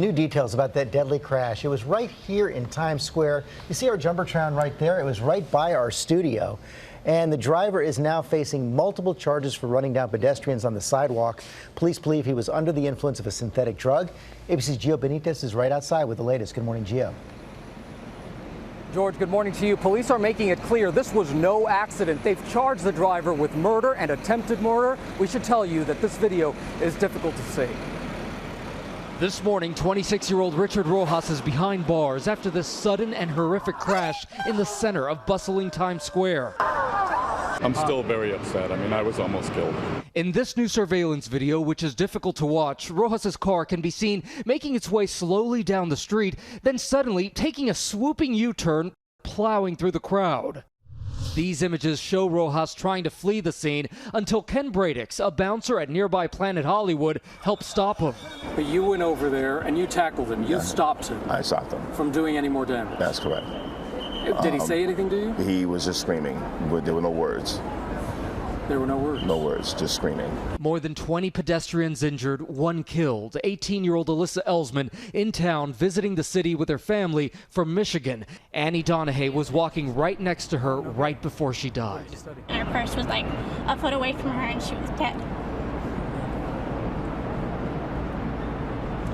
new details about that deadly crash. It was right here in Times Square. You see our Jumbotron right there? It was right by our studio. And the driver is now facing multiple charges for running down pedestrians on the sidewalk. Police believe he was under the influence of a synthetic drug. ABC's Gio Benitez is right outside with the latest. Good morning, Gio. George, good morning to you. Police are making it clear this was no accident. They've charged the driver with murder and attempted murder. We should tell you that this video is difficult to see. This morning, 26-year-old Richard Rojas is behind bars after this sudden and horrific crash in the center of bustling Times Square. I'm still very upset. I mean, I was almost killed. In this new surveillance video, which is difficult to watch, Rojas's car can be seen making its way slowly down the street, then suddenly taking a swooping U-turn, plowing through the crowd. These images show Rojas trying to flee the scene until Ken Bradix, a bouncer at nearby Planet Hollywood, helped stop him. But you went over there and you tackled him. You stopped him. I stopped him. From doing any more damage. That's correct. Did he say anything to you? He was just screaming, but there were no words. There were no words? No words, just screaming. More than 20 pedestrians injured, one killed. 18-year-old Alyssa Elsman in town visiting the city with her family from Michigan. Annie Donahue was walking right next to her right before she died. Her purse was like a foot away from her and she was dead.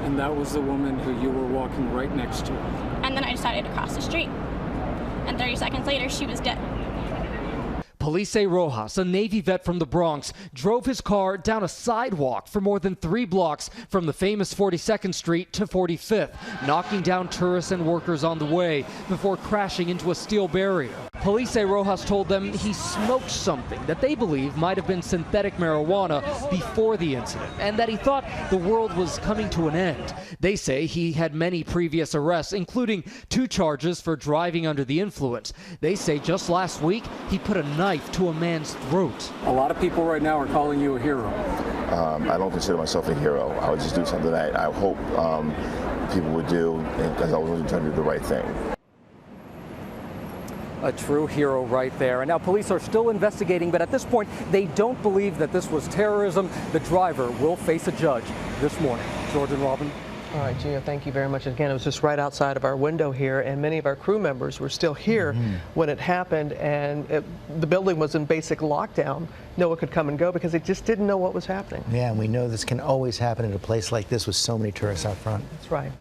And that was the woman who you were walking right next to? And then I decided to cross the street. And 30 seconds later, she was dead. Police say Rojas, a Navy vet from the Bronx, drove his car down a sidewalk for more than 3 blocks from the famous 42nd Street to 45th, knocking down tourists and workers on the way before crashing into a steel barrier. Police say Rojas told them he smoked something that they believe might have been synthetic marijuana before the incident, and that he thought the world was coming to an end. They say he had many previous arrests, including 2 charges for driving under the influence. They say just last week he put a knife to a man's throat. A lot of people right now are calling you a hero. I don't consider myself a hero. I would just do something that I hope people would do because I was really trying to do the right thing. A true hero right there. And now police are still investigating, but at this point, they don't believe that this was terrorism. The driver will face a judge this morning. George and Robin. All right, Gio, thank you very much. Again, it was just right outside of our window here, and many of our crew members were still here when it happened, and the building was in basic lockdown. No one could come and go because they just didn't know what was happening. Yeah, and we know this can always happen at a place like this with so many tourists out front. That's right.